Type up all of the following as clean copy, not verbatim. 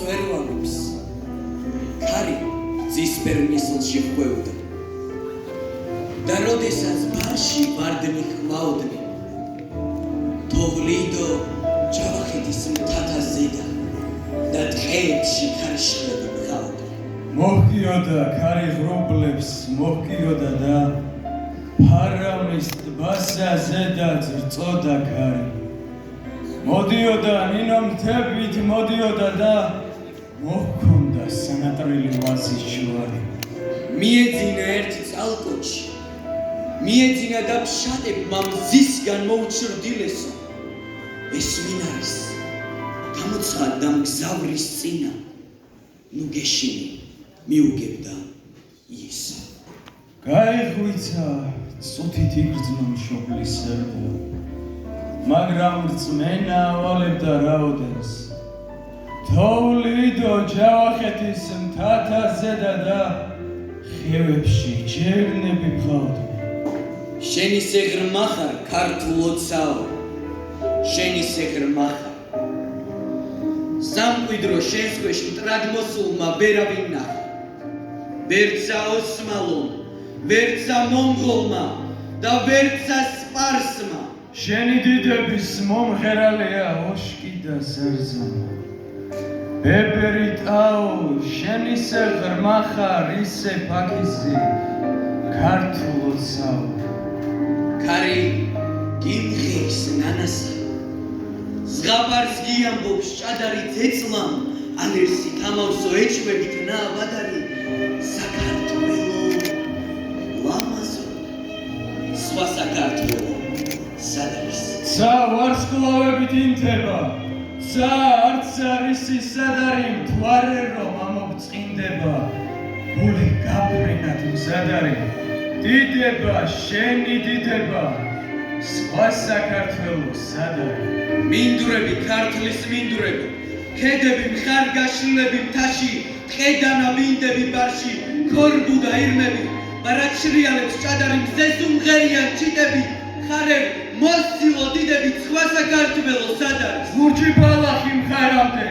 ხერვანობს. ქარი ძისფერ ნისლში ხვევდა. და როდესაც ბარში ვარდნი ხმაოდნი, თოვლიდო ჯავახეთის მთათა ზედა და ტყეებში ქარიშხლები მღავდა. მოჰკიოდა ქარი ღრუბლებს, მოჰკიოდა და ფარავნის ტბასა ზედაც რწოდა ქარი. მოდიოდა ნინო მთებით, მოდიოდა და მოჰქონდა სანატრილი ვაზის ჯვარი. მიეძინა ერთ წალკოჩი, მიეძინა და ფშატებმა მზისგან მოუჩრდილესო. ეს ვინ არის? გამოცხადდა მგზავრის წინა, ნუ გეშინი მიუგებდა იესო. გაიღვიცა წუთით იგრძნო მშობლის სერდა, მაგრამ რწმენა ავალებდა რაოდენს. თოვლიდო ჯავახეთის მთათა ზედა და ხევებში ჯერნები მღავდა. შენი სეღრმა ხარ ქართულოცაო, შენი სეღრმა ხარ. სამკვიდრო შენს ქვეშ მტრად მოსულმა ვერავინ ნახა. ვერცა ოსმალომ, ვერცა მონღოლმა და ვერცა სპარსმა. შენი დიდების მომღერალია ოშკი და ზერზამა. ბებერი ტაო, შენი სეღრმა ხარ ისე ფაქიზი, ქართულოცაო. ქარი გიმღერის ნანასა, ზღაპარს გიამბობს ჭადარი ძეწლამ, ალერსი თამავსო ეჭვებით ნააბადარი, საქართველო ლამაზო, სხვა საქართველო სად არის? ცა ვარსკვლავებით ინთება, ცა არც არის ის სად არის მთვარე რომ ამობწყინდება, გული გაფრინად მზად არის, დიდება შენი დიდება, სხვა საქართველო სად არის? მინდვრები ქართლის მინდვრები, ქედები მხარგაშლები მთაში, ტყედანა ბინდები ბარში, ქორბუდა ირმები, ბარაჩრიალებს ჭადარი მზეს უმღერიან ჩიტები, ხარებ მოსილო დიდები, სხვა საქართველო სად არის? ლურჯი ბალახი მხარამდე,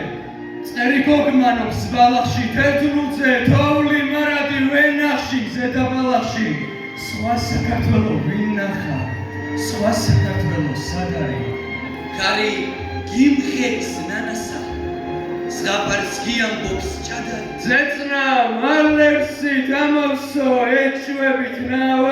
წერი გოგმანობს ბალახში, თეთრუძე, თოვლი მარადი ვენახში, ზედა ბალახში, სხვა საქართველო ვინ ნახა, სხვა საქართველო სად არის? ქარი გიმღერის ნანასა, ზღაპარს გიამბობს ჭადარი. ძეწნა მალერსი თამავსო ეჭვებით ნავა